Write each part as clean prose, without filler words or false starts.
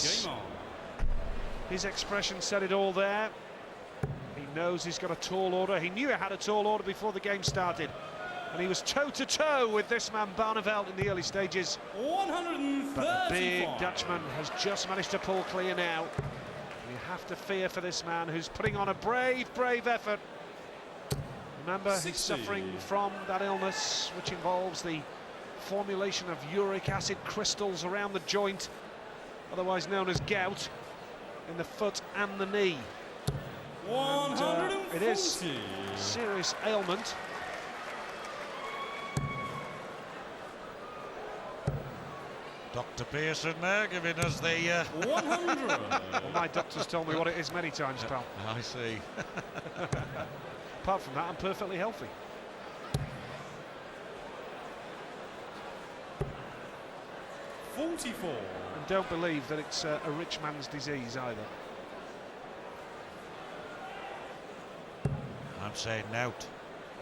Game on. His expression said it all there. He knows he's got a tall order. He knew he had a tall order before the game started. And he was toe-to-toe with this man Barneveld in the early stages. 135. But the big Dutchman has just managed to pull clear now. You have to fear for this man who's putting on a brave, brave effort. Remember, 60. he's suffering from that illness, which involves the formulation of uric acid crystals around the joint, otherwise known as gout, in the foot and the knee. And, it is a serious ailment. Dr. Pearson there giving us the 100. Well, my doctor's told me what it is many times, pal. I see. Apart from that, I'm perfectly healthy. And don't believe that it's a rich man's disease either. I'm saying nout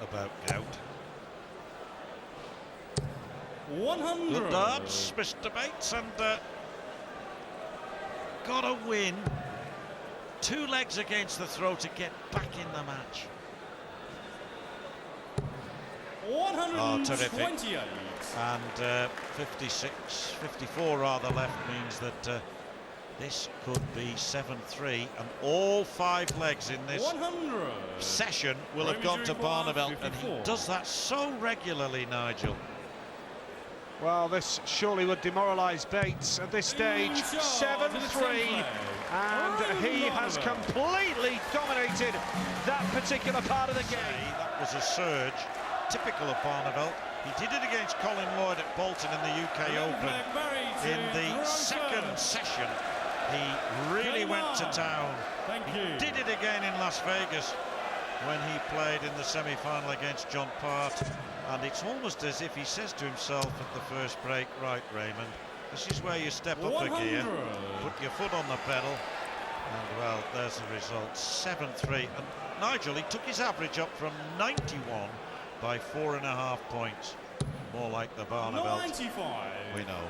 about gout. 100. Good darts, Mr. Bates, and got a win. 2 legs against the throw to get back in the match. 128. And 54 rather left means that this could be 7-3, and all 5 legs in this 100. session will have gone to Barneveld, and he does that so regularly, Nigel. Well, this surely would demoralise Bates at this stage. 7-3, and he has completely dominated that particular part of the game. That was a surge, typical of Barneveld. He did it against Colin Lloyd at Bolton in the UK Open. In the second session, he really went to town. He did it again in Las Vegas when he played in the semi-final against John Part. And it's almost as if he says to himself at the first break, right, Raymond, this is where you step up a gear, put your foot on the pedal, and well, there's the result, 7-3. And Nigel, he took his average up from 91 by 4.5 points. More like the Barneveld 95. we know.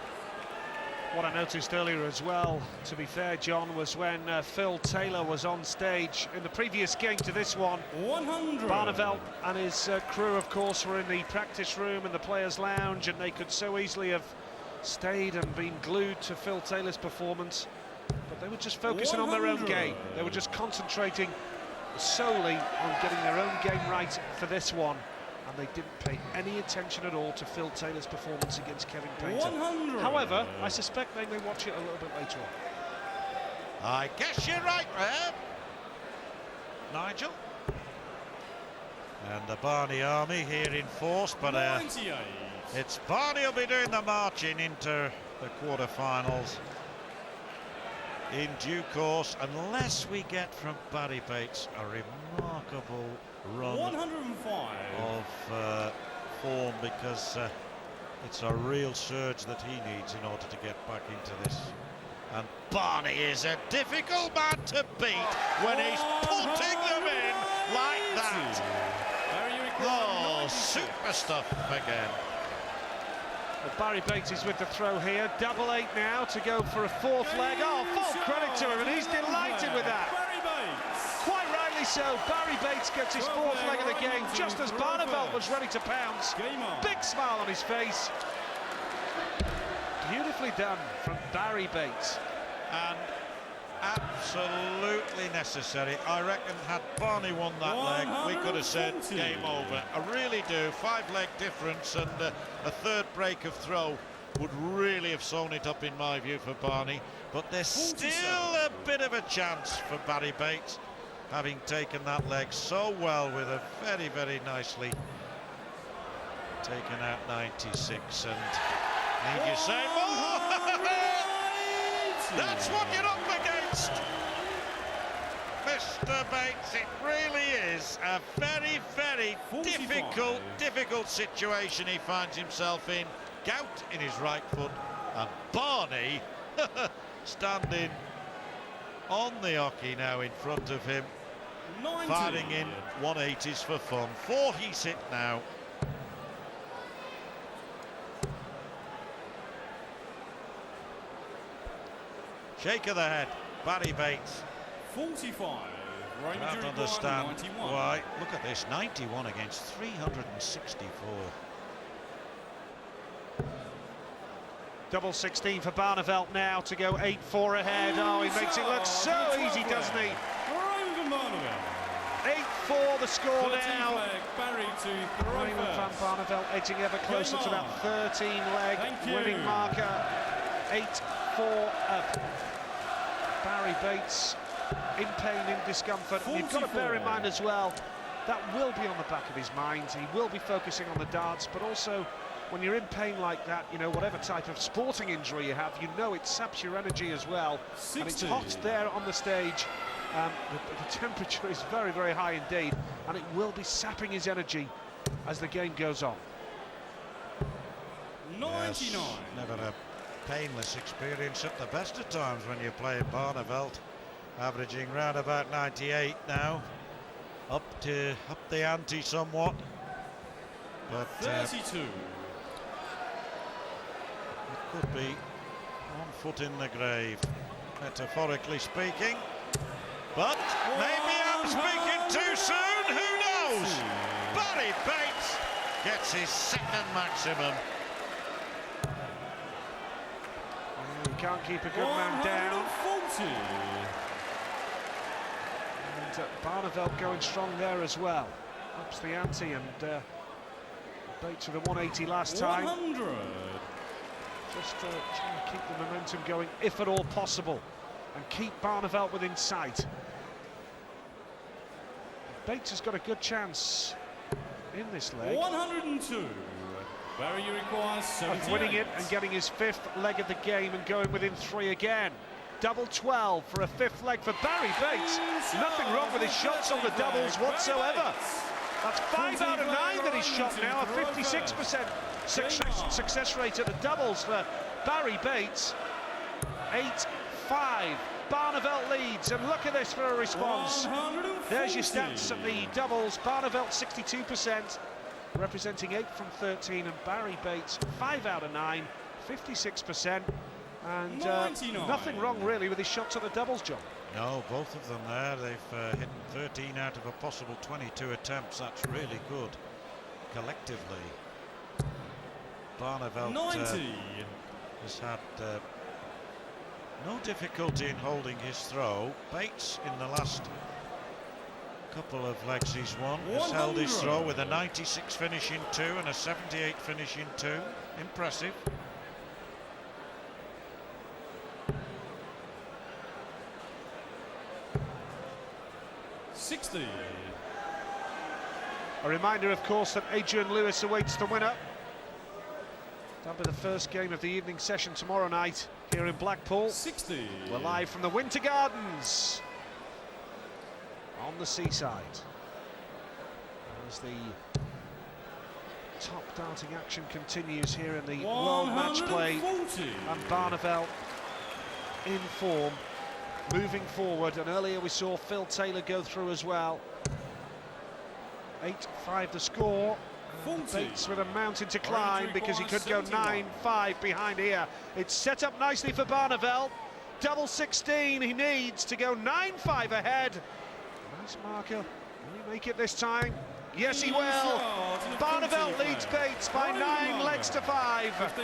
What I noticed earlier as well, to be fair, John, was when Phil Taylor was on stage in the previous game to this one. 100. Barneveld and his crew, of course, were in the practice room in the players' lounge, and they could so easily have stayed and been glued to Phil Taylor's performance, but they were just focusing on their own game. They were just concentrating solely on getting their own game right for this one. And they didn't pay any attention at all to Phil Taylor's performance against Kevin Painter. 100. However, I suspect they may watch it a little bit later on. I guess you're right there, Nigel. And the Barney army here in force, but 98. it's Barney will be doing the marching into the quarter-finals in due course, unless we get from Barrie Bates a remarkable run 105. of form, because it's a real surge that he needs in order to get back into this. And Barney is a difficult man to beat when he's putting them in like that. Oh, super stuff again. Well, Barrie Bates is with the throw here. 8-8 now to go for a 4th leg. Oh, full credit to him, and he's delighted with that. Quite rightly so. Barrie Bates gets his 4th leg of the game just as Barneveld was ready to pounce. Big smile on his face. Beautifully done from Barrie Bates. And absolutely necessary. I reckon had Barney won that leg, we could have said game over. I really do. 5-leg difference, and a 3rd break of throw would really have sewn it up in my view for Barney. But there's still a bit of a chance for Barrie Bates, having taken that leg so well with a very, very nicely taken out 96. And need you say more? That's what you're up against, Mr. Bates. It really is a very, very difficult situation he finds himself in. Gout in his right foot, and Barney standing on the hockey now in front of him, 90. firing in 180s for fun. 4 he's hit now. Shake of the head. Barrie Bates. 45. Can't understand why. Look at this, 91 against 364. Double 16 for Barneveld now to go 8-4 ahead. Oh, he makes it look so easy, doesn't he? Raymond Van Barneveld. 8-4 the score now. Barrie to throw Raymond Van first. Barneveld edging ever closer to that 13-leg winning marker. 8-4 up. Barrie Bates in pain, in discomfort. And you've got to bear in mind as well, that will be on the back of his mind. He will be focusing on the darts, but also when you're in pain like that, you know, whatever type of sporting injury you have, you know it saps your energy as well. 60. And it's hot there on the stage. The temperature is very, very high indeed, and it will be sapping his energy as the game goes on. 99. Yes, never a painless experience at the best of times when you're playing Barneveld. Averaging round about 98 now. Up the ante somewhat. But 32. it could be one foot in the grave, metaphorically speaking. But maybe I'm speaking too soon, who knows? Barrie Bates gets his second maximum. He can't keep a good man down. 140. And Barneveld going strong there as well. Ups the ante, and Bates with a 180 last time. 100. Just trying to keep the momentum going, if at all possible, and keep Barneveld within sight. Bates has got a good chance in this leg 102. Barrie requires 78. of winning it and getting his fifth leg of the game and going within 3 again. Double 12 for a fifth leg for Barrie Bates. Nothing wrong with his shots on the doubles whatsoever. That's 5 out of 9 that he's shot now, a 56% success rate at the doubles for Barrie Bates. 8-5. Barneveld leads, and look at this for a response. 140. There's your stats at the doubles. Barneveld 62%, representing 8 from 13, and Barrie Bates 5 out of 9, 56%. And 99. nothing wrong really with his shots at the doubles, John. No, both of them there. They've hit 13 out of a possible 22 attempts. That's really good collectively. Barneveld 90. has had no difficulty in holding his throw. Bates in the last couple of legs he's won has held his throw with a 96 finish in 2 and a 78 finish in 2. Impressive. A reminder, of course, that Adrian Lewis awaits the winner. That'll be the first game of the evening session tomorrow night here in Blackpool. 60. We're live from the Winter Gardens on the seaside as the top darting action continues here in the World Matchplay, 140. and Barneveld in form, moving forward, and earlier we saw Phil Taylor go through as well. 8-5 the score. 40. Bates with a mountain to climb because he could go 9-5 behind here. It's set up nicely for Barneveld. Double 16 he needs to go 9-5 ahead. Nice marker. Will he make it this time? Yes, he will. Barneveld leads Bates by 9 legs to 5.